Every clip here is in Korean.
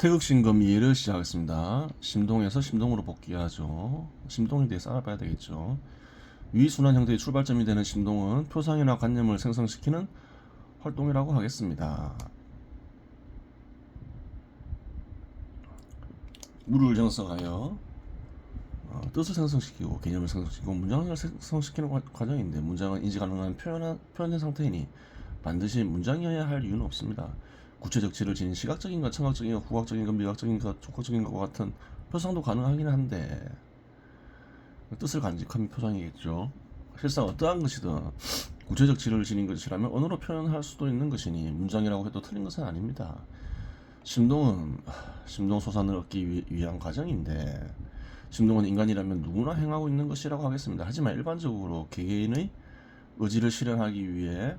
태극신검 이해를 시작하겠습니다. 심동에서 심동으로 복귀하죠. 심동에 대해서 알아봐야 되겠죠. 위순환 형태의 출발점이 되는 심동은 표상이나 관념을 생성시키는 활동이라고 하겠습니다. 물을 정성하여 뜻을 생성시키고 개념을 생성시키고 문장을 생성시키는 과정인데, 문장은 인지 가능한 표현된 상태이니 반드시 문장이어야 할 이유는 없습니다. 구체적 질을 지닌 시각적인 것, 청각적인 것, 후각적인 것, 미각적인 것, 촉각적인 것과 같은 표상도 가능하긴 한데, 뜻을 간직하면 표상이겠죠. 실상 어떠한 것이든 구체적 질을 지닌 것이라면 언어로 표현할 수도 있는 것이니 문장이라고 해도 틀린 것은 아닙니다. 심동은 심동소산을 얻기 위한 과정인데, 심동은 인간이라면 누구나 행하고 있는 것이라고 하겠습니다. 하지만 일반적으로 개개인의 의지를 실현하기 위해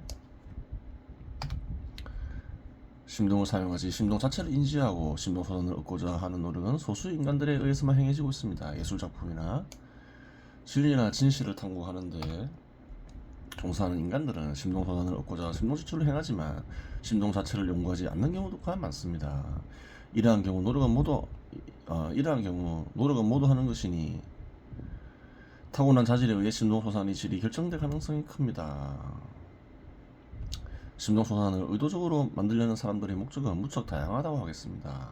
심동을 사용하지 심동 자체를 인지하고 심동소산을 얻고자 하는 노력은 소수 인간들에 의해서만 행해지고 있습니다. 예술작품이나 진리나 진실을 탐구하는데 종사하는 인간들은 심동소산을 얻고자 심동지출을 행하지만 심동 자체를 연구하지 않는 경우가 많습니다. 이러한 경우 노력은 모두 하는 것이니 타고난 자질에 의해 심동소산의 질이 결정될 가능성이 큽니다. 심동소산을 의도적으로 만들려는 사람들의 목적은 무척 다양하다고 하겠습니다.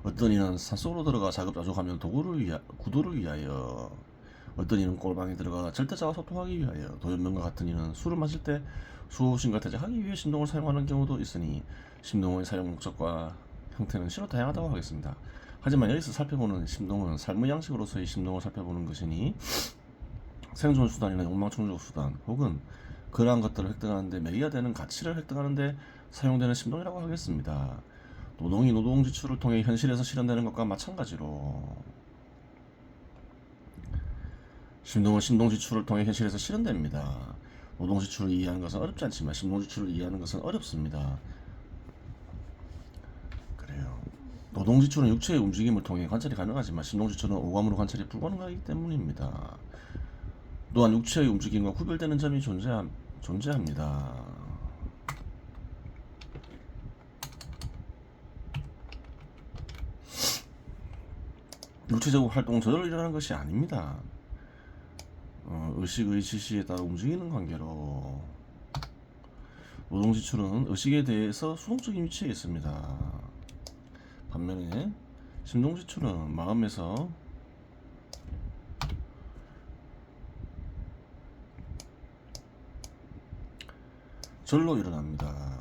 어떤 이는 산속으로 들어가 자급자족하며 구도를 위하여, 어떤 이는 꼴방에 들어가 절대자와 소통하기 위하여, 도연명과 같은 이는 술을 마실 때 수호신과 대적하기 위해 심동을 사용하는 경우도 있으니 심동의 사용 목적과 형태는 실로 다양하다고 하겠습니다. 하지만 여기서 살펴보는 심동은 삶의 양식으로서의 심동을 살펴보는 것이니 생존 수단이나 욕망 충족 수단 혹은 그러한 것들을 획득하는 데 매개가 되는 가치를 획득하는 데 사용되는 심동이라고 하겠습니다. 노동이 노동 지출을 통해 현실에서 실현되는 것과 마찬가지로 심동은 심동 지출을 통해 현실에서 실현됩니다. 노동 지출을 이해하는 것은 어렵지 않지만 심동 지출을 이해하는 것은 어렵습니다. 그래요. 노동 지출은 육체의 움직임을 통해 관찰이 가능하지만 심동 지출은 오감으로 관찰이 불가능하기 때문입니다. 또한 육체의 움직임과 구별되는 점이 존재합니다. 육체적 활동은 저절로 일어나는 것이 아닙니다. 의식의 지시에 따라 움직이는 관계로 노동지출은 의식에 대해서 수동적인 위치에 있습니다. 반면에 심동지출은 마음에서 절로 일어납니다.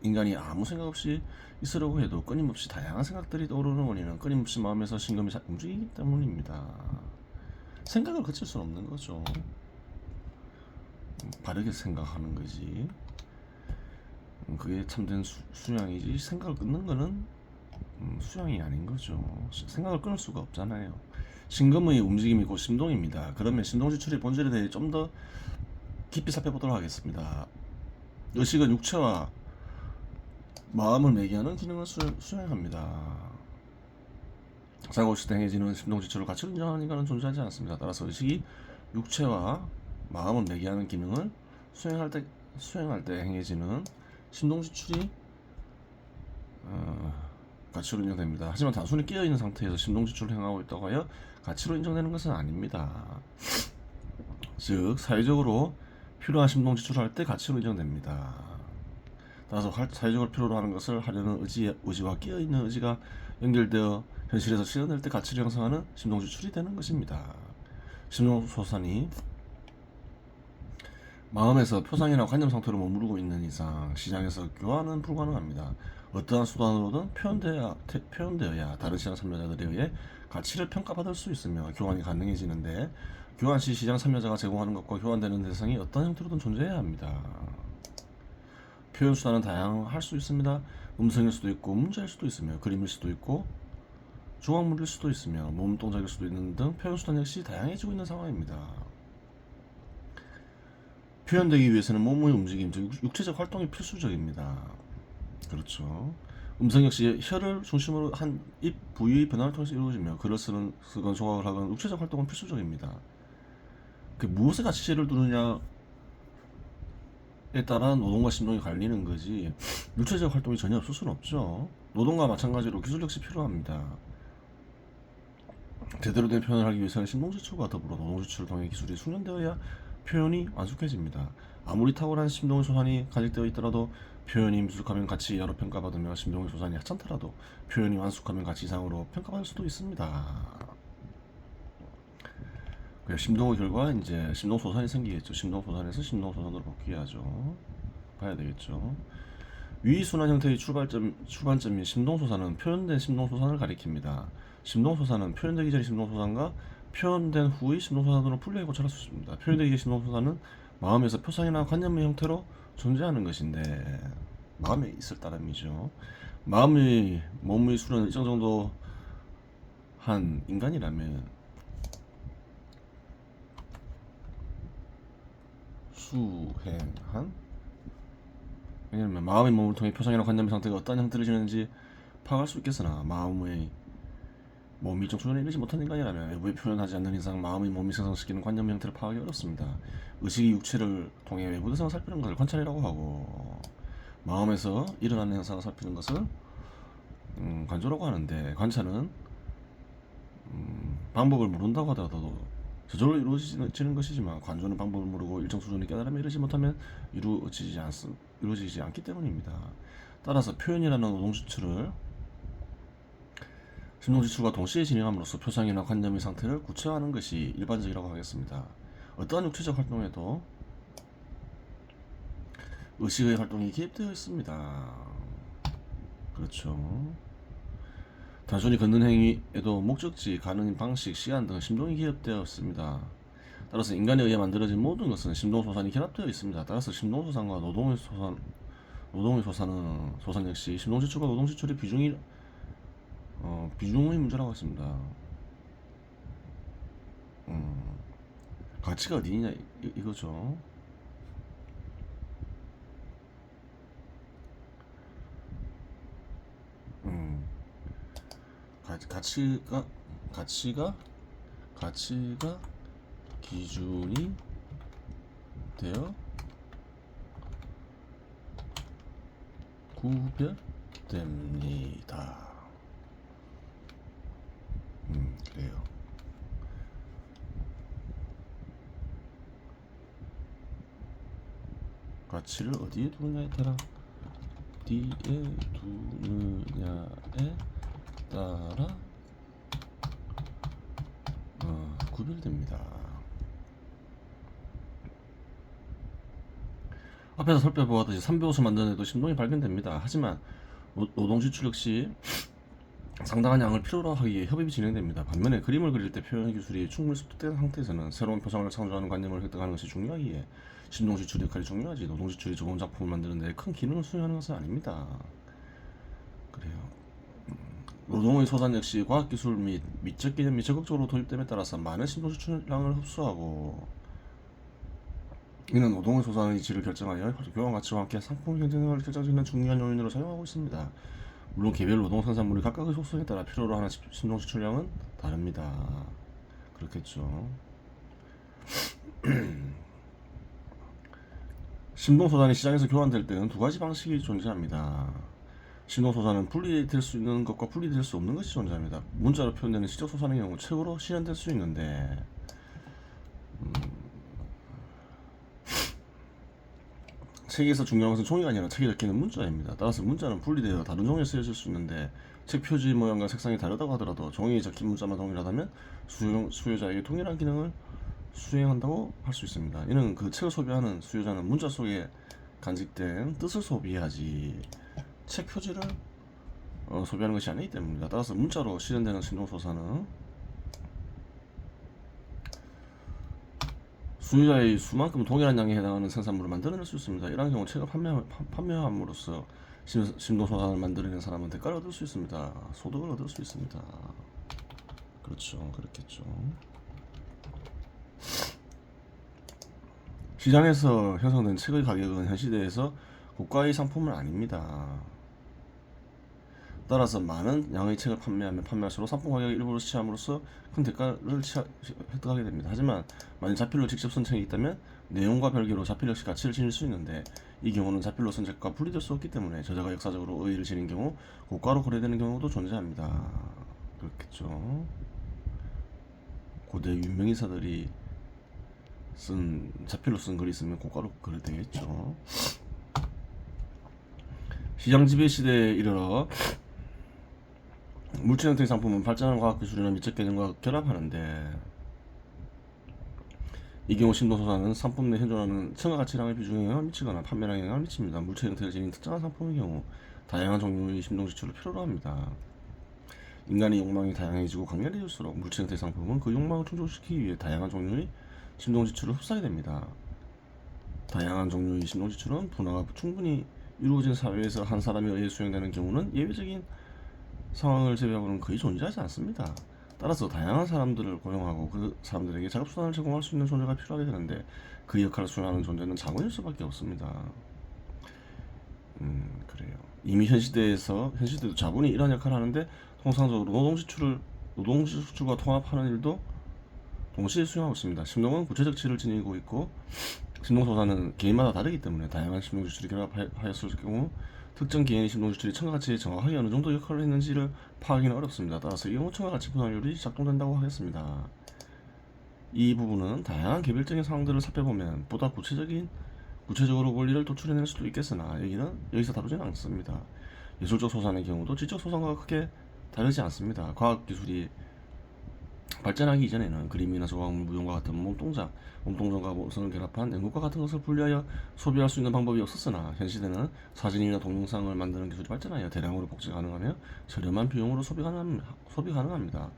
인간이 아무 생각 없이 있으려고 해도 끊임없이 다양한 생각들이 떠오르는 원인은 끊임없이 마음에서 심금이 움직이기 때문입니다. 생각을 거칠 수는 없는 거죠. 바르게 생각하는 거지. 그게 참된 수양이지, 생각을 끊는 거는 수양이 아닌 거죠. 생각을 끊을 수가 없잖아요. 심금의 움직임이 곧 심동입니다. 그러면 심동지출의 본질에 대해 좀 더 깊이 살펴보도록 하겠습니다. 의식은 육체와 마음을 매개하는 기능을 수행합니다. 자고 있을 때 행해지는 심동지출을 같이 인정하는 인간은 존재하지 않습니다. 따라서 의식이 육체와 마음을 매개하는 기능을 수행할 때 행해지는 심동지출이 가치로 인정됩니다. 하지만 단순히 깨어있는 상태에서 심동지출을 행하고 있다고 하여 가치로 인정되는 것은 아닙니다. 즉 사회적으로 필요한 심동지출을 할 때 가치로 인정됩니다. 따라서 사회적으로 필요로 하는 것을 하려는 의지와 깨어있는 의지가 연결되어 현실에서 실현될 때 가치를 형성하는 심동지출이 되는 것입니다. 심동소산이 마음에서 표상이나 관념 상태로 머무르고 있는 이상 시장에서 교환은 불가능합니다. 어떠한 수단으로든 표현되어야 다른 시장 참여자들에 의해 가치를 평가받을 수 있으며 교환이 가능해지는데, 교환 시 시장 참여자가 제공하는 것과 교환되는 대상이 어떤 형태로든 존재해야 합니다. 표현 수단은 다양할 수 있습니다. 음성일 수도 있고 문자일 수도 있으며 그림일 수도 있고 조각물일 수도 있으며 몸 동작일 수도 있는 등 표현 수단 역시 다양해지고 있는 상황입니다. 표현되기 위해서는 몸의 움직임, 즉 육체적 활동이 필수적입니다. 그렇죠. 음성 역시 혀를 중심으로 한 입 부위의 변화를 통해서 이루어지며 글을 쓰건 조각을 하건 육체적 활동은 필수적입니다. 무엇에 가치를 두느냐, 따라 노동과 심동이 갈리는 거지 육체적 활동이 전혀 없을 수는 없죠. 노동과 마찬가지로 기술 역시 필요합니다. 제대로 된 표현을 하기 위해서는 심동지출과 더불어 노동지출을 통해 기술이 숙련되어야 표현이 완숙해집니다. 아무리 탁월한 심동의 소산이 간직되어 있더라도 표현이 미숙하면 가치 이하로 평가받으며 심동의 소산이 하찮더라도 표현이 완숙하면 가치 이상으로 평가받을 수도 있습니다. 심동의 결과 이제 심동 소산이 생기겠죠. 심동 소산에서 심동 소산으로 복귀하죠. 봐야 되겠죠. 위 순환 형태의 출발점인 심동 소산은 표현된 심동 소산을 가리킵니다. 심동 소산은 표현되기 전의 심동 소산과 표현된 후의 심동 소산으로 분류해 고찰할 수 있습니다. 표현되기 전의 심동 소산은 마음에서 표상이나 관념의 형태로 존재하는 것인데 마음에 있을 따름이죠. 마음의 몸의 수련을 일정 정도 한 인간이라면 수행한 왜냐면 마음의 몸을 통해 표상이나 관념의 상태가 어떤 형태를 지니는지 파악할 수 있겠으나 마음의 몸이 일정 수준에 이르지 못한 인간이라면 외부에 표현하지 않는 이상 마음의 몸이 생성시키는 관념의 형태를 파악하기 어렵습니다. 의식이 육체를 통해 외부 대상을 살피는 것을 관찰이라고 하고 마음에서 일어나는 현상을 살피는 것을 관조라고 하는데 관찰은 방법을 모른다고 하더라도 저절로 이루어지는 것이지만 관조는 방법을 모르고 일정 수준의 깨달음에 이르지 못하면 이루어지지 않기 때문입니다. 따라서 표현이라는 노동지출을 심동지출과 동시에 진행함으로써 표상이나 관념의 상태를 구체화하는 것이 일반적이라고 하겠습니다. 어떠한 육체적 활동에도 의식의 활동이 개입되어 있습니다. 그렇죠. 단순히 걷는 행위에도 목적지, 가능 방식, 시간 등 심동이 개입되어 있습니다. 따라서 인간에 의해 만들어진 모든 것은 심동소산이 결합되어 있습니다. 따라서 심동소산과 노동의 소산 역시 심동지출과 노동지출의 비중의 문제라고 했습니다. 가치가 어디 있냐 이거죠. 가치가 기준이 되어 구별됩니다. 그래요. 가치를 어디에 두느냐에 따라 구별됩니다. 앞에서 살펴보았듯이 3배옷을 만드는데도 심동이 발견됩니다. 하지만 노동지출 역시 상당한 양을 필요로 하기에 협업이 진행됩니다. 반면에 그림을 그릴 때 표현 기술이 충분히 습득된 상태에서는 새로운 표상을 창조하는 관념을 획득하는 것이 중요하기에 심동지출 역할이 중요하지 노동지출이 좋은 작품을 만드는 데 큰 기능을 수행하는 것은 아닙니다. 그래요. 노동의 소산 역시 과학기술 및 미적 개념이 적극적으로 도입됨에 따라서 많은 심동지출량을 흡수하고 이는 노동의 소산의 질을 결정하여 교환 가치와 함께 상품 경쟁력을 결정짓는 중요한 요인으로 작용하고 있습니다. 물론 개별 노동 생산물이 각각의 속성에 따라 필요로 하는 심동지출량은 다릅니다. 그렇겠죠. 심동소산이 시장에서 교환될 때는 두 가지 방식이 존재합니다. 심동소산은 분리될 수 있는 것과 분리될 수 없는 것이 존재합니다. 문자로 표현되는 시적 소산의 경우 책으로 실현될 수 있는데 책에서 중요한 것은 종이가 아니라 책에 적히는 문자입니다. 따라서 문자는 분리되어 다른 종이에 쓰여질 수 있는데 책 표지 모양과 색상이 다르다고 하더라도 종이에 적힌 문자만 동일하다면 수요자에게 동일한 기능을 수행한다고 할 수 있습니다. 이는 그 책을 소비하는 수요자는 문자 속에 간직된 뜻을 소비하지 책 표지를 소비하는 것이 아니기 때문입니다. 따라서 문자로 실현되는 심동소산은 수요자의 수만큼 동일한 양에 해당하는 생산물을 만들어낼 수 있습니다. 이러한 경우 책을 판매함으로써 심동소산을 만들어낸 사람은 대가를 얻을 수 있습니다. 소득을 얻을 수 있습니다. 그렇죠. 그렇겠죠. 시장에서 형성된 책의 가격은 현 시대에서 고가의 상품은 아닙니다. 따라서 많은 양의 책을 판매하면 판매할수록 상품 가격의 일부를 취함으로써 큰 대가를 획득하게 됩니다. 하지만 만약 자필로 직접 쓴 책이 있다면 내용과 별개로 자필 역시 가치를 지닐 수 있는데 이 경우는 자필로 선택과 분리될 수 없기 때문에 저자가 역사적으로 의의를 지닌 경우 고가로 거래되는 경우도 존재합니다. 그렇겠죠. 고대 유명인사들이 자필로 쓴 글이 있으면 고가로 거래되겠죠. 시장 지배 시대에 이르러 물질 형태의 상품은 발전한 과학기술이나 미적 개념과 결합하는데 이 경우 신동소사는 상품 내 현존하는 첨가가치량의 비중에 영향을 미치거나 판매량에 영향을 미칩니다. 물체 형태를 지닌 특정한 상품의 경우 다양한 종류의 심동지출을 필요로 합니다. 인간의 욕망이 다양해지고 강렬해질수록 물체 형태의 상품은 그 욕망을 충족시키기 위해 다양한 종류의 심동지출을 흡수하게 됩니다. 다양한 종류의 심동지출은 분화가 충분히 이루어진 사회에서 한 사람에 의해 수행되는 경우는 예외적인 상황을 제외하고는 거의 존재하지 않습니다. 따라서 다양한 사람들을 고용하고 그 사람들에게 작업수단을 제공할 수 있는 존재가 필요하게 되는데 그 역할을 수행하는 존재는 자본일 수밖에 없습니다. 그래요. 이미 현 시대도 자본이 이러한 역할을 하는데 통상적으로 노동지출과 통합하는 일도 동시에 수행하고 있습니다. 심동은 구체적 질을 지니고 있고 심동소사는 개인마다 다르기 때문에 다양한 심동지출이 결합하였을 경우 특정 개인의 심동지출이 첨가가치에 정확하게 어느 정도 역할을 했는지를 파악하기는 어렵습니다. 따라서 이 경우 첨가가치 분할률이 작동된다고 하겠습니다. 이 부분은 다양한 개별적인 상황들을 살펴보면 보다 구체적으로 원리를 도출해낼 수도 있겠으나 여기서 다루지는 않습니다. 예술적 소산의 경우도 지적 소산과 크게 다르지 않습니다. 과학기술이 발전하기 이전에는 그림이나 조각물, 무용과 같은 몸동작과 모성을 결합한 연극과 같은 것을 분리하여 소비할 수 있는 방법이 없었으나 현 시대는 사진이나 동영상을 만드는 기술이 발전하여 대량으로 복제 가능하며 저렴한 비용으로 소비 가능합니다.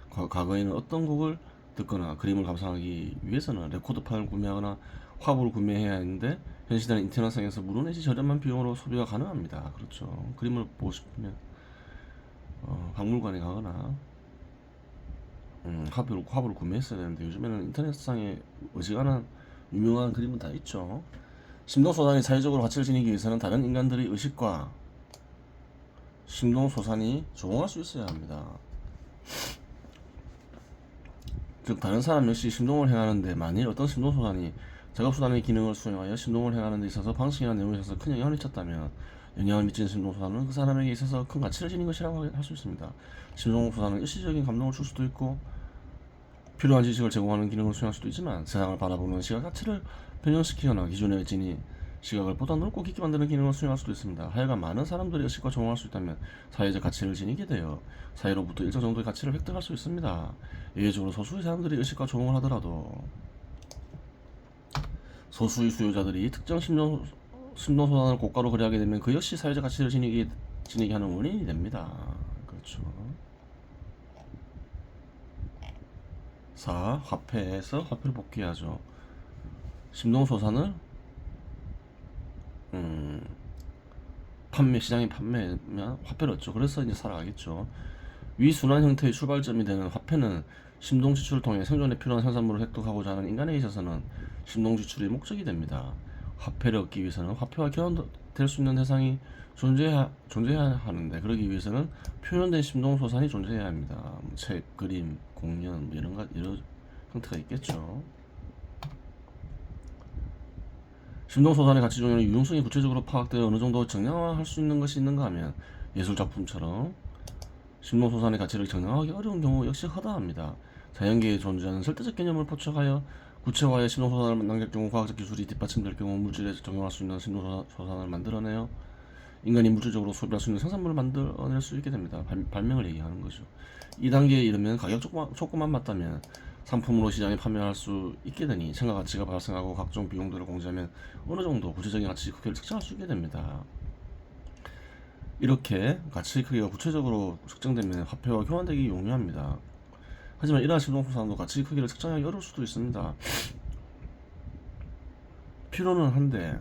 과거에는 어떤 곡을 듣거나 그림을 감상하기 위해서는 레코드 파일을 구매하거나 화보를 구매해야 했는데 현 시대는 인터넷상에서 무료 내지 저렴한 비용으로 소비가 가능합니다. 그렇죠. 그림을 보고 싶으면 박물관에 가거나 화보를 구매했어야 되는데 요즘에는 인터넷상에 어지간한 유명한 그림은 다 있죠. 심동소산이 사회적으로 가치를 지니기 위해서는 다른 인간들의 의식과 심동소산이 조응할 수 있어야 합니다. 즉 다른 사람 역시 심동을 행하는데 만일 어떤 심동소산이 작업수단의 기능을 수행하여 심동을 행하는 데 있어서 방식이나 내용에 있어서 큰 영향을 미쳤다면 영향을 미친 심동소산은 그 사람에게 있어서 큰 가치를 지닌 것이라고 할 수 있습니다. 심동소산은 일시적인 감동을 줄 수도 있고 필요한 지식을 제공하는 기능을 수행할 수도 있지만 세상을 바라보는 시각 자체를 변형시키거나 기존의 시각을 보다 넓고 깊게 만드는 기능을 수행할 수도 있습니다. 하여간 많은 사람들이 의식과 조응할 수 있다면 사회적 가치를 지니게 되어 사회로부터 일정 정도의 가치를 획득할 수 있습니다. 예외적으로 소수의 사람들이 의식과 조응을 하더라도 소수의 수요자들이 특정 심동소산을 고가로 거래하게 되면 그 역시 사회적 가치를 지니게 하는 원인이 됩니다. 그렇죠. 4. 화폐에서 화폐를 복귀하죠. 심동소산을 시장에 판매면 화폐를 얻죠. 그래서 이제 살아가겠죠. 위순환 형태의 출발점이 되는 화폐는 심동지출을 통해 생존에 필요한 생산물을 획득하고자 하는 인간에 있어서는 심동지출이 목적이 됩니다. 화폐를 얻기 위해서는 화폐와 결합될 수 있는 대상이 존재해야 하는데 그러기 위해서는 표현된 심동소산이 존재해야 합니다. 책, 그림, 공연 여러 형태가 있겠죠. 심동소산의 가치 중에는 유용성이 구체적으로 파악되어 어느 정도 정량화할 수 있는 것이 있는가 하면 예술작품처럼 심동소산의 가치를 정량하기 어려운 경우 역시 허다합니다. 자연계에 존재하는 절대적 개념을 포착하여 구체화해 심동소산을 남길 경우 과학적 기술이 뒷받침될 경우 물질에 적용할 수 있는 심동소산을 만들어내어 인간이 물질적으로 소비할 수 있는 생산물을 만들어낼 수 있게 됩니다. 발명을 얘기하는 거죠. 이 단계에 이르면 가격 조건만 맞다면 상품으로 시장에 판매할 수 있게 되니 첨가 가치가 발생하고 각종 비용들을 공제하면 어느 정도 구체적인 가치 크기를 측정할 수 있게 됩니다. 이렇게 가치 크기가 구체적으로 측정되면 화폐와 교환되기 용이합니다. 하지만 이러한 심동소산도 가치 크기를 측정하기 어려울 수도 있습니다. 필요는 한데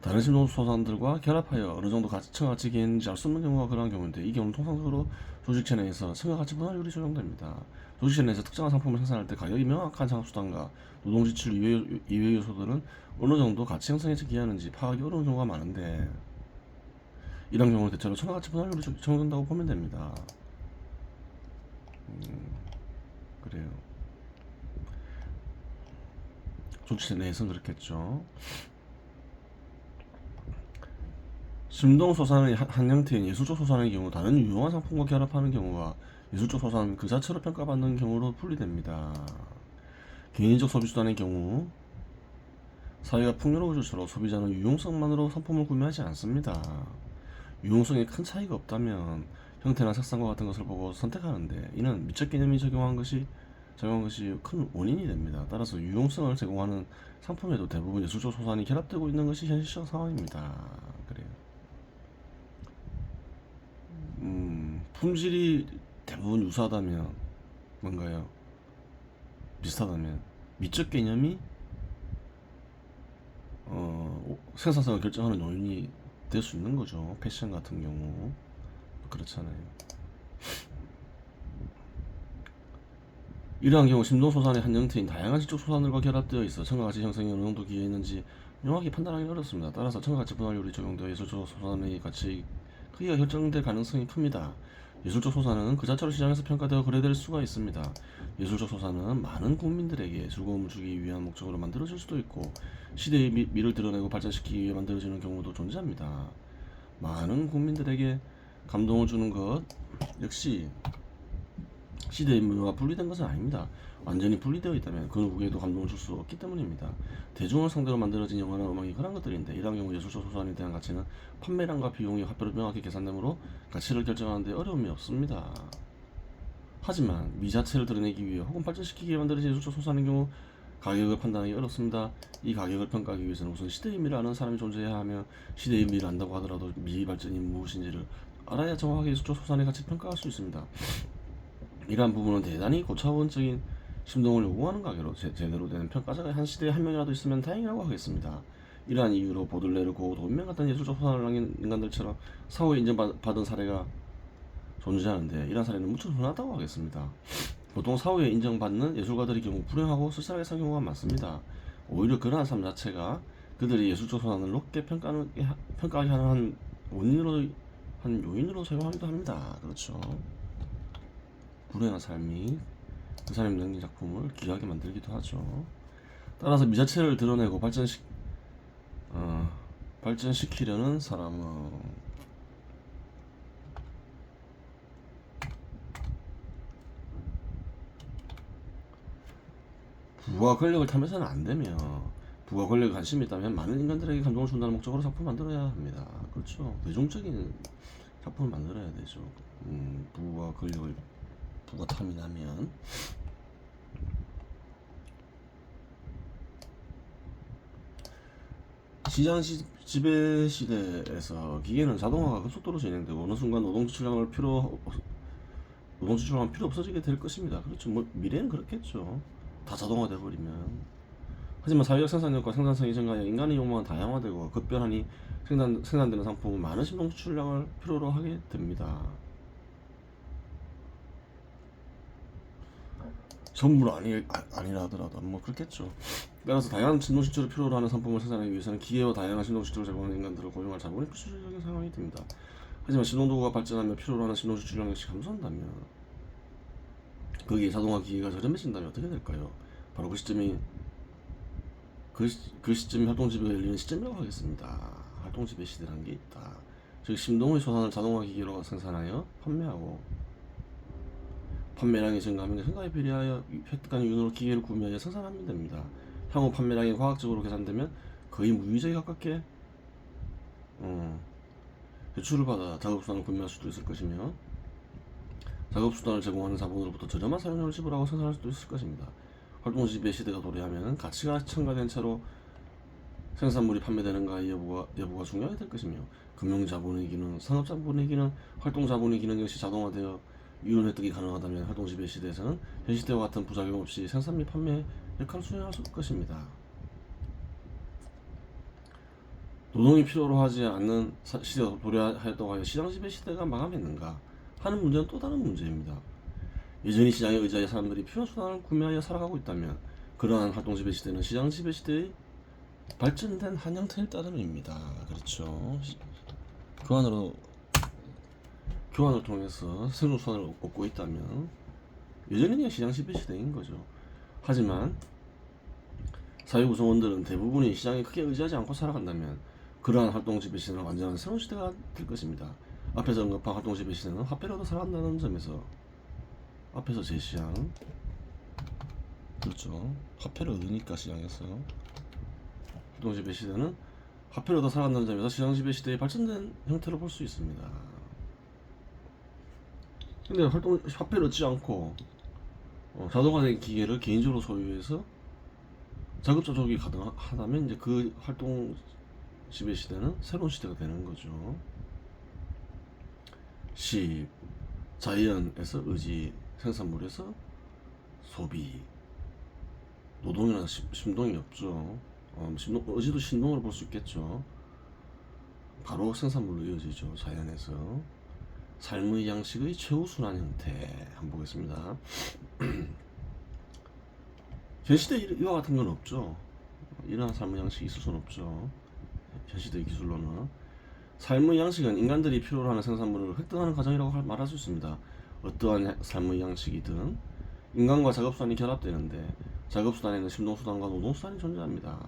다른 심동소산들과 결합하여 어느 정도 첨가가치 기인지 알 수 없는 경우가 그러한 경우인데 이 경우는 통상적으로 조직체 내에서 첨가가치 분할율이 적용됩니다. 조직체 내에서 특정한 상품을 생산할 때 가격이 명확한 장수단과 노동지출 이외 요소들은 어느 정도 가치 형성에 기여하는지 파악이 어려운 경우가 많은데 이런 경우는 대체로 첨가가치 분할율이 적용된다고 보면 됩니다. 그래요. 조치 내에서는 그렇겠죠. 심동소산의 한 형태인 예술적 소산의 경우 다른 유용한 상품과 결합하는 경우가 예술적 소산 그 자체로 평가받는 경우로 분리됩니다. 개인적 소비수단의 경우 사회가 풍요로워질수록 소비자는 유용성만으로 상품을 구매하지 않습니다. 유용성에 큰 차이가 없다면 형태나 색상과 같은 것을 보고 선택하는데 이는 미적 개념이 적용한 것이 큰 원인이 됩니다. 따라서 유용성을 제공하는 상품에도 대부분 예술적 소산이 결합되고 있는 것이 현실적 상황입니다. 그래요. 품질이 대부분 유사하다면 뭔가요? 비슷하다면 미적 개념이 생산성을 결정하는 요인이 될 수 있는 거죠. 패션 같은 경우 그렇잖아요. 이러한 경우 심동소산의 한 형태인 다양한 지적 소산들과 결합되어 있어 첨가가치 형성이 어느 정도 기여했는지 명확히 판단하기 어렵습니다. 따라서 첨가가치 분할율이 적용되어 예술적 소산의 가치 크기가 결정될 가능성이 큽니다. 예술적 소산은 그 자체로 시장에서 평가되어 거래될 수가 있습니다. 예술적 소산은 많은 국민들에게 즐거움을 주기 위한 목적으로 만들어질 수도 있고 시대의 미를 드러내고 발전시키기 위해 만들어지는 경우도 존재합니다. 많은 국민들에게 감동을 주는 것 역시 시대의 미와 분리된 것은 아닙니다. 완전히 분리되어 있다면 그 누구에도 감동을 줄 수 없기 때문입니다. 대중을 상대로 만들어진 영화나 음악이 그런 것들인데 이러한 경우 예술적 소산에 대한 가치는 판매량과 비용이 화폐로 명확히 계산되므로 가치를 결정하는 데 어려움이 없습니다. 하지만 미 자체를 드러내기 위해 혹은 발전시키기 위해 만들어진 예술적 소산의 경우 가격을 판단하기 어렵습니다. 이 가격을 평가하기 위해서는 우선 시대의 미를 아는 사람이 존재해야 하며 시대의 미를 안다고 하더라도 미 발전이 무엇인지를 알아야 정확하게 예술적 소산의 가치를 평가할 수 있습니다. 이러한 부분은 대단히 고차원적인 심동을 요구하는 가격으로 제대로 된 평가자가 한 시대에 한 명이라도 있으면 다행이라고 하겠습니다. 이러한 이유로 보들레르고 도인명 같은 예술적 소산을 남긴 인간들처럼 사후에 인정받은 사례가 존재하는데 이러한 사례는 무척 흔하다고 하겠습니다. 보통 사후에 인정받는 예술가들의 경우 불행하고 쓸쓸하게 산 경우가 많습니다. 오히려 그러한 삶 자체가 그들이 예술적 소산을 높게 평가하게 하는 한 요인으로 작용하기도 합니다. 그렇죠. 불행한 삶이 그 사람이 남긴 작품을 귀하게 만들기도 하죠. 따라서 미자체를 드러내고 발전시키려는 사람은 부와 권력을 탐해서는 안 되며 부와 권력에 관심이 있다면 많은 인간들에게 감동을 준다는 목적으로 작품을 만들어야 합니다. 그렇죠. 대중적인 작품을 만들어야 되죠. 부와 권력을 부가 탐이 나면 시장 지배 시대에서 기계는 자동화가 급속도로 진행되고 어느 순간 노동 지출량은 필요 없어지게 될 것입니다. 그렇죠. 뭐 미래는 그렇겠죠. 다 자동화돼 버리면. 하지만 사회적 생산력과 생산성이 증가하여 인간의 욕망은 다양화되고 급변하니 생산되는 상품은 많은 신동 지출량을 필요로 하게 됩니다. 전부는 아니라 하더라도 뭐 그렇겠죠. 따라서 다양한 신동 지출을 필요로 하는 상품을 생산하기 위해서는 기계와 다양한 신동 지출을 제공하는 인간들을 고용할 자본이 필수적인 상황이 됩니다. 하지만 신동 도구가 발전하며 필요로 하는 신동 지출량 역시 감소한다면 거기에 자동화 기계가 저렴해진다면 어떻게 될까요? 바로 그 시점이 활동 지배가 열리는 시점이라고 하겠습니다. 활동 지배 시대라는 게 있다. 즉 심동의 소산을 자동화 기계로 생산하여 판매하고 판매량이 증가하면 증가에 비례하여 획득한 윤으로 기계를 구매하여 생산하면 됩니다. 향후 판매량이 과학적으로 계산되면 거의 무의적에 가깝게 대출을 받아 작업수단을 구매할 수도 있을 것이며 작업수단을 제공하는 자본으로부터 저렴한 사용료를 지불하고 생산할 수도 있을 것입니다. 활동지배 시대가 도래하면 가치가 첨가된 채로 생산물이 판매되는가 여부가 중요하게 될 것이며 금융자본의 기능, 상업자본의 기능, 활동자본의 기능 역시 자동화되어 이윤 획득이 가능하다면 활동지배 시대에서는 현 시대와 같은 부작용 없이 생산 및 판매 역할을 수행할 수 있을 것입니다. 노동이 필요로 하지 않는 시대가 도래하였다고 하여 시장지배 시대가 마감했는가 하는 문제는 또 다른 문제입니다. 여전히 시장에 의지하여 사람들이 필요한 수단을 구매하여 살아가고 있다면 그러한 활동지배 시대는 시장지배 시대의 발전된 한 형태일 따름입니다. 그렇죠. 교환을 통해서 새로운 수단을 얻고 있다면 여전히 그냥 시장지배 시대인 거죠. 하지만 사회 구성원들은 대부분이 시장에 크게 의지하지 않고 살아간다면 그러한 활동 지배 시대는 완전한 새로운 시대가 될 것입니다. 앞에서 언급한 활동 지배 시대는 화폐로도 살아간다는 점에서 앞에서 제시한 그렇죠. 화폐를 얻으니까 시장에서 활동 지배 시대는 화폐로도 살아간다는 점에서 시장 지배 시대의 발전된 형태로 볼 수 있습니다. 근데 화폐를 얻지 않고 자동화된 기계를 개인적으로 소유해서 자급 조작이 가능하다면 이제 그 활동 지배 시대는 새로운 시대가 되는 거죠. 10. 자연에서 의지, 생산물에서 소비. 노동이나 심동이 없죠. 의지도 신동으로 볼 수 있겠죠. 바로 생산물로 이어지죠. 자연에서. 삶의 양식의 최우순환 형태 한번 보겠습니다. 현 시대에 이와 같은 건 없죠. 이러한 삶의 양식이 있을 수는 없죠. 현 시대의 기술로는. 삶의 양식은 인간들이 필요로 하는 생산물을 획득하는 과정이라고 말할 수 있습니다. 어떠한 삶의 양식이든 인간과 작업수단이 결합되는데 작업수단에는 심동수단과 노동수단이 존재합니다.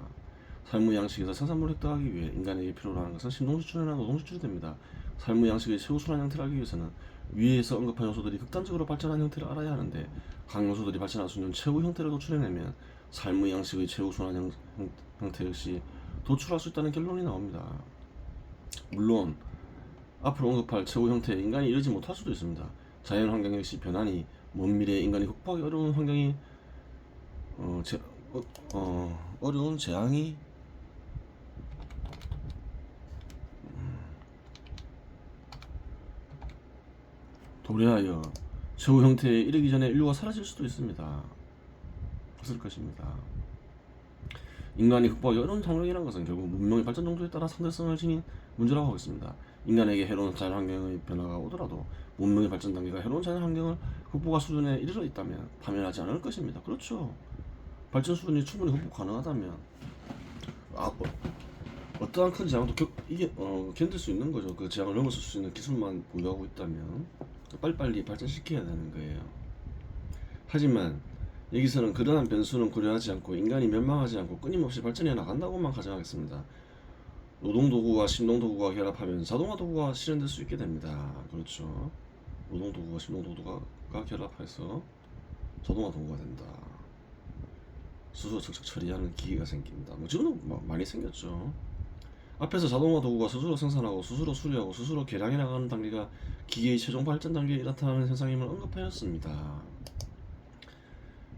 삶의 양식에서 생산물을 획득하기 위해 인간에게 필요로 하는 것은 심동지출이나 노동지출이 됩니다. 삶의 양식의 최우순환 형태를 하기 위해서는 위에서 언급한 요소들이 극단적으로 발전한 형태를 알아야 하는데 각 요소들이 발전할 수 있는 최후 형태를 도출해내면 삶의 양식의 최우순환 형태 역시 도출할 수 있다는 결론이 나옵니다. 물론 앞으로 언급할 최후 형태에 인간이 이르지 못할 수도 있습니다. 자연 환경 역시 변하니 먼 미래에 인간이 극복하기 어려운 환경이 어려운 재앙이 도래하여 최후 형태에 이르기 전에 인류가 사라질 수도 있습니다. 없을 것입니다. 인간이 극복하기 어려운 환경이라는 것은 결국 문명의 발전 정도에 따라 상대성을 지닌 문제라고 하겠습니다. 인간에게 해로운 자연 환경의 변화가 오더라도 문명의 발전 단계가 해로운 자연 환경을 극복할 수준에 이르러 있다면 파멸하지 않을 것입니다. 그렇죠. 발전 수준이 충분히 극복 가능하다면 어떠한 큰 재앙도 견딜 수 있는 거죠. 그 재앙을 넘어설 수 있는 기술만 보유하고 있다면 빨리빨리 발전시켜야 되는 거예요. 하지만 여기서는 그러한 변수는 고려하지 않고 인간이 멸망하지 않고 끊임없이 발전해 나간다고만 가정하겠습니다. 노동도구와 심동도구가 결합하면 자동화도구가 실현될 수 있게 됩니다. 그렇죠. 노동도구와 심동도구가 결합해서 자동화도구가 된다. 스스로 척척 처리하는 기계가 생깁니다. 지금도 많이 생겼죠. 앞에서 자동화 도구가 스스로 생산하고 스스로 수리하고 스스로 개량해 나가는 단계가 기계의 최종 발전 단계에 나타나는 현상임을 언급하였습니다.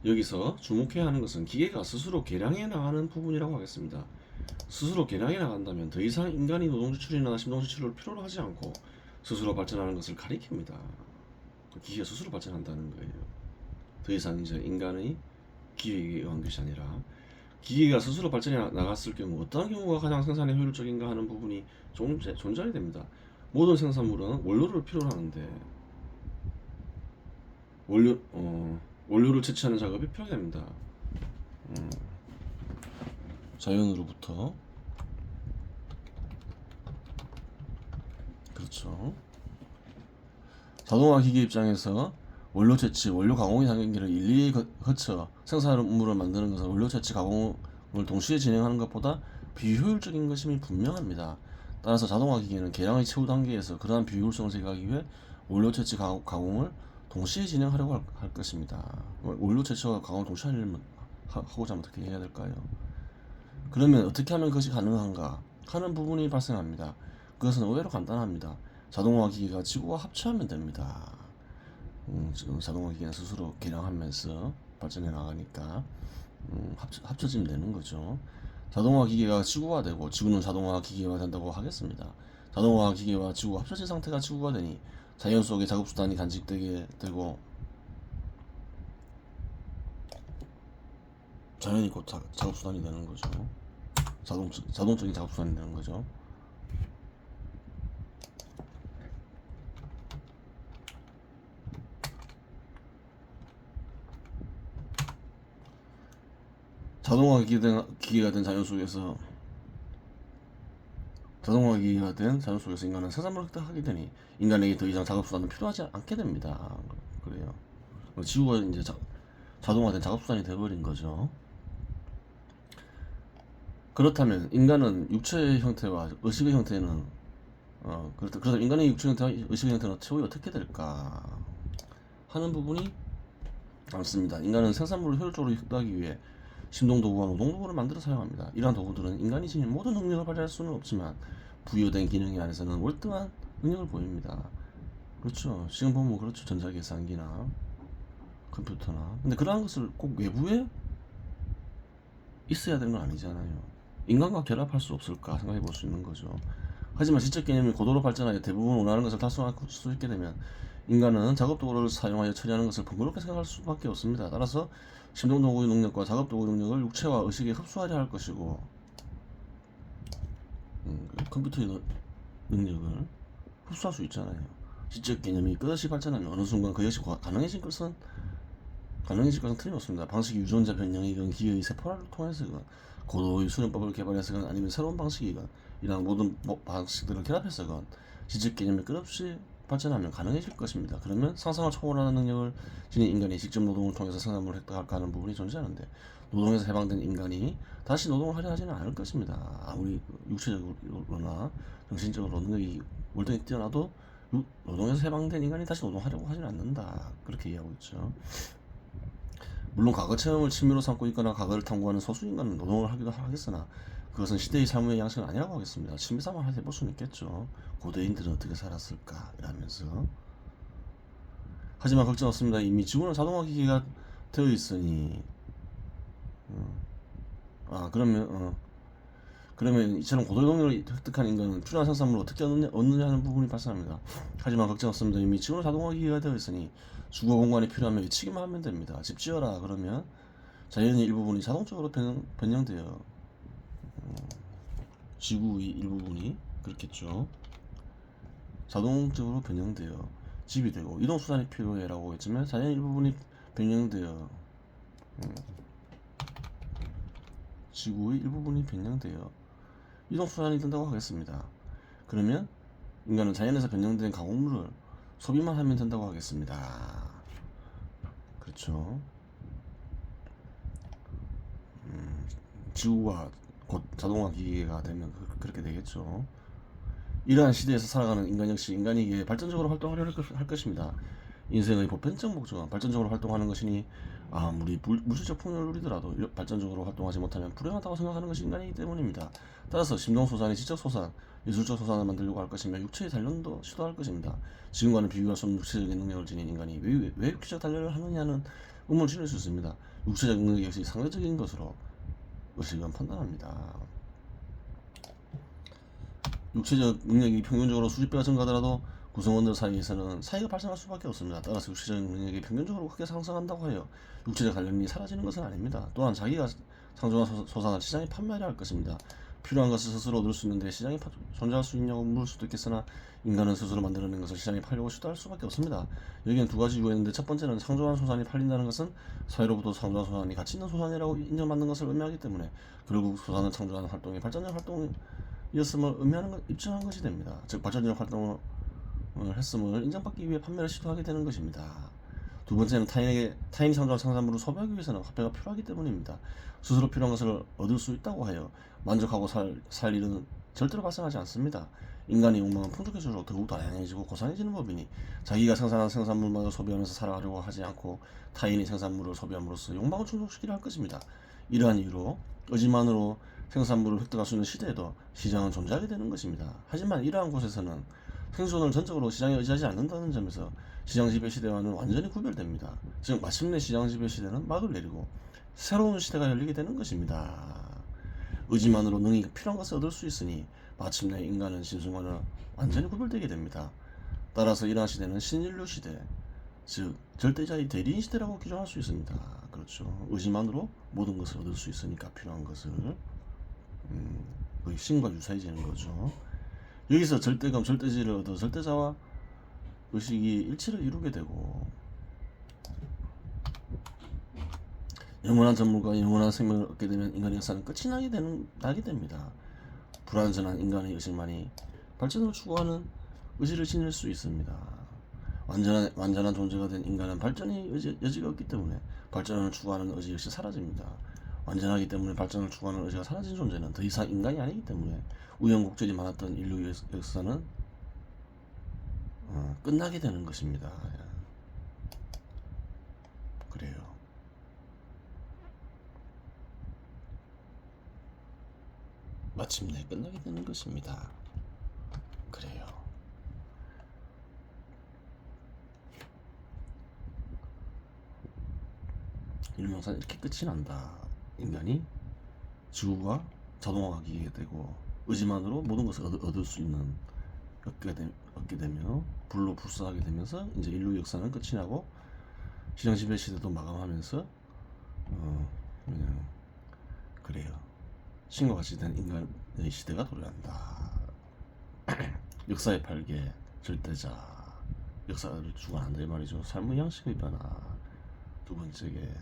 여기서 주목해야 하는 것은 기계가 스스로 개량해 나가는 부분이라고 하겠습니다. 스스로 개량해 나간다면 더 이상 인간이 노동지출이나 심동지출을 필요로 하지 않고 스스로 발전하는 것을 가리킵니다. 기계가 스스로 발전한다는 거예요. 더 이상 이제 인간의 기계에 의한 것이 아니라 기계가 스스로 발전해 나갔을 경우 어떠한 경우가 가장 생산에 효율적인가 하는 부분이 존재해야 됩니다. 모든 생산물은 원료를 필요로 하는데 원료를 채취하는 작업이 필요합니다. 자연으로부터 그렇죠. 자동화 기계 입장에서 원료 채취, 원료 가공의 단계를 일일이 거쳐 생산물을 만드는 것은 원료 채취, 가공을 동시에 진행하는 것보다 비효율적인 것임이 분명합니다. 따라서 자동화 기계는 개량의 최후 단계에서 그러한 비효율성을 제거하기 위해 원료 채취, 가공을 동시에 진행하려고 할 것입니다. 원료 채취와 가공을 동시에 하고자 하면 어떻게 해야 될까요? 그러면 어떻게 하면 그것이 가능한가 하는 부분이 발생합니다. 그것은 의외로 간단합니다. 자동화 기계가 지구와 합체하면 됩니다. 자동화 기계는 스스로 개량하면서 발전해 나가니까 합쳐지면 되는 거죠. 자동화 기계가 지구가 되고 지구는 자동화 기계가 된다고 하겠습니다. 자동화 기계와 지구가 합쳐진 상태가 지구가 되니 자연 속의 작업수단이 간직되게 되고 자연이 곧 작업수단이 되는 거죠. 자동적인 작업수단이 되는 거죠. 자동화 기계가 된 자연 속에서 인간은 생산물을 획득하게 되니 인간에게 더 이상 작업수단은 필요하지 않게 됩니다. 그래요. 지구가 이제 자동화된 작업수단이 되어버린 거죠. 그렇다면 인간은 육체의 형태와 의식의 형태는 그렇다 인간의 육체 형태와 의식의 형태는 최후에 어떻게 될까 하는 부분이 많습니다. 인간은 생산물을 효율적으로 획득하기 위해 심동도구와 노동도구를 만들어 사용합니다. 이러한 도구들은 인간이 지닌 모든 능력을 발휘할 수는 없지만 부여된 기능에 안에서는 월등한 능력을 보입니다. 그렇죠. 지금 보면 뭐 그렇죠. 전자계산기나 컴퓨터나. 근데 그러한 것을 꼭 외부에 있어야 되는 건 아니잖아요. 인간과 결합할 수 없을까 생각해 볼 수 있는 거죠. 하지만 지적 개념이 고도로 발전하여 대부분 원하는 것을 달성할 수 있게 되면 인간은 작업 도구를 사용하여 처리하는 것을 번거롭게 생각할 수밖에 없습니다. 따라서 심동 도구의 능력과 작업 도구의 능력을 육체와 의식에 흡수하려 할 것이고 컴퓨터의 능력을 흡수할 수 있잖아요. 지적 개념이 끝없이 발전하면 어느 순간 그 역시 가능해질 것은 틀림없습니다. 방식이 유전자 변형이건 기계의 세포를 통해서건 고도의 수련법을 개발해서건 아니면 새로운 방식이건 이러한 모든 방식들을 결합해서건 지적 개념이 끝없이 발전하면 가능해질 것입니다. 그러면 상상을 초월하는 능력을 지닌 인간이 직접 노동을 통해서 생산물을 획득할까 하는 부분이 존재하는데 노동에서 해방된 인간이 다시 노동을 하려 하지는 않을 것입니다. 아무리 육체적으로나 정신적으로 능력이 월등히 뛰어나도 노동에서 해방된 인간이 다시 노동하려고 하지는 않는다. 그렇게 이해하고 있죠. 물론 과거 체험을 취미로 삼고 있거나 과거를 탐구하는 소수 인간은 노동을 하기도 하겠으나 그것은 시대의 삶의 양식은 아니라고 하겠습니다. 취미삼아 해볼 수는 있겠죠. 고대인들은 어떻게 살았을까 이라면서. 하지만 걱정 없습니다. 이미 지구는 자동화 기기가 되어 있으니 그러면 이처럼 고도의 능력을 획득한 인간은 필요한 생산물을 어떻게 얻느냐 하는 부분이 발생합니다. 하지만 걱정 없습니다. 이미 지구는 자동화 기기가 되어 있으니 주거 공간이 필요하면 외치기만 하면 됩니다. 집 지어라 그러면 자연의 일부분이 자동적으로 변형되어 지구의 일부분이 그렇겠죠. 자동적으로 변형되어 집이 되고 이동수단이 필요해라고 했지만 자연의 일부분이 변형되어 지구의 일부분이 변형되어 이동수단이 된다고 하겠습니다. 그러면 인간은 자연에서 변형된 가공물을 소비만 하면 된다고 하겠습니다. 그렇죠. 지구가 곧 자동화 기계가 되면 그렇게 되겠죠. 이러한 시대에서 살아가는 인간 역시 인간에게 발전적으로 활동하려 할 것입니다. 인생의 보편적 목적은 발전적으로 활동하는 것이니 아무리 물질적 풍요를 누리더라도 발전적으로 활동하지 못하면 불행하다고 생각하는 것이 인간이기 때문입니다. 따라서 심동소산이 지적소산, 예술적 소산을 만들려고 할 것이며 육체의 단련도 시도할 것입니다. 지금과는 비교할 수 없는 육체적인 능력을 지닌 인간이 왜 육체적 단련을 하느냐는 의문을 지닐 수 있습니다. 육체적 능력이 역시 상대적인 것으로 의식은 판단합니다. 육체적 능력이 평균적으로 수십 배가 증가하더라도 구성원들 사이에서는 차이가 발생할 수밖에 없습니다. 따라서 육체적 능력이 평균적으로 크게 상승한다고 해요. 육체적 관련이 사라지는 것은 아닙니다. 또한 자기가 창조한 소산을 시장에 판매하려 할 것입니다. 필요한 것을 스스로 얻을 수 있는데 시장에 존재할 수 있냐고 물을 수도 있겠으나 인간은 스스로 만들어낸 것을 시장에 팔려고 시도할 수밖에 없습니다. 여기엔 두 가지 이유가 있는데 첫 번째는 창조한 소산이 팔린다는 것은 사회로부터 창조한 소산이 가치 있는 소산이라고 인정받는 것을 의미하기 때문에 결국 소산을 창조하는 활동이 발전적 활동이었음을 입증한 것이 됩니다. 즉 발전적 활동을 했음을 인정받기 위해 판매를 시도하게 되는 것입니다. 두 번째는 타인이 창조한 생산물을 소비하기 위해서는 화폐가 필요하기 때문입니다. 스스로 필요한 것을 얻을 수 있다고 하여 만족하고 살 일은 절대로 발생하지 않습니다. 인간의 욕망은 풍족해질수록 더욱 다양해지고 고상해지는 법이니 자기가 생산한 생산물만을 소비하면서 살아가려고 하지 않고 타인의 생산물을 소비함으로써 욕망을 충족시키려 할 것입니다. 이러한 이유로 의지만으로 생산물을 획득할 수 있는 시대에도 시장은 존재하게 되는 것입니다. 하지만 이러한 곳에서는 생존을 전적으로 시장에 의지하지 않는다는 점에서 시장 지배 시대와는 완전히 구별됩니다. 즉 마침내 시장 지배 시대는 막을 내리고 새로운 시대가 열리게 되는 것입니다. 의지만으로 능히 필요한 것을 얻을 수 있으니 마침내 인간은 신승과는 완전히 구별되게 됩니다. 따라서 이러한 시대는 신인류 시대, 즉 절대자의 대리인 시대라고 규정할 수 있습니다. 그렇죠. 의지만으로 모든 것을 얻을 수 있으니까 필요한 것을 거의 신과 유사해지는 거죠. 여기서 절대감, 절대지를 얻어 절대자와 의식이 일치를 이루게 되고 영원한 전물과 영원한 생명을 얻게 되면 인간의 역사는 끝이 나게 됩니다. 불완전한 인간의 의식만이 발전을 추구하는 의지를 지닐 수 있습니다. 완전한 존재가 된 인간은 발전의 여지가 없기 때문에 발전을 추구하는 의지 역시 사라집니다. 완전하기 때문에 발전을 추구하는 의지가 사라진 존재는 더 이상 인간이 아니기 때문에 우여곡절이 많았던 인류 역사는 끝나게 되는 것입니다. 그래요. 마침내 끝나게 되는 것입니다. 그래요. 인류 역사는 이렇게 끝이 난다. 인간이 지구가 자동화 기계가 되고 의지만으로 모든 것을 얻을 수 있는 얻게 되며 불로 불사하게 되면서 이제 인류 역사는 끝이 나고 시장 지배 시대도 마감하면서 그냥 그래요. 신과 같이 된 인간의 시대가 도래한다. 역사의 발계, 절대자, 역사를 주관한다 이 말이죠. 삶의 양식의 변화. 두 번째게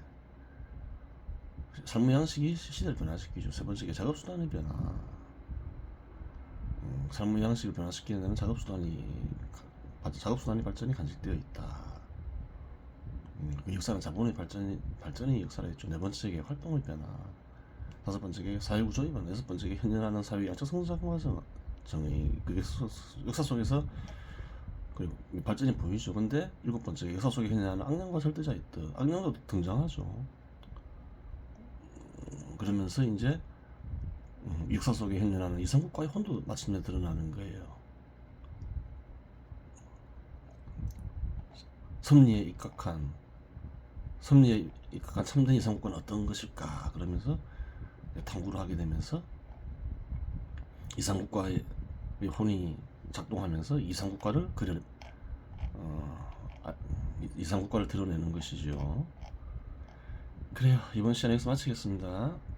삶의 양식이 시대를 변화시키죠. 세 번째게 작업수단의 변화. 삶의 양식을 변화시키는 데는 작업수단이 발전이 간직되어 있다. 역사는 자본의 발전이 역사를 했죠. 네 번째게 활동의 변화. 다섯 번째게 사회구조의 변화. 여섯 번째게 현존하는 사회의 양적 성장 과정의 그게 역사 속에서 그리고 발전이 보이죠. 근데 일곱 번째게 역사 속에 현존하는 악령과 절대자의 뜻. 악령도 등장하죠. 그러면서 이제 역사 속에 현존하는 이성국가의 혼도 마침내 드러나는 거예요. 섭리에 입각한 참된 이성국가는 어떤 것일까 그러면서 탐구를 하게 되면서 이상국가의 혼이 작동하면서 이상국가를 이상국가를 드러내는 것이죠. 그래요. 이번 시간에 여기서 마치겠습니다.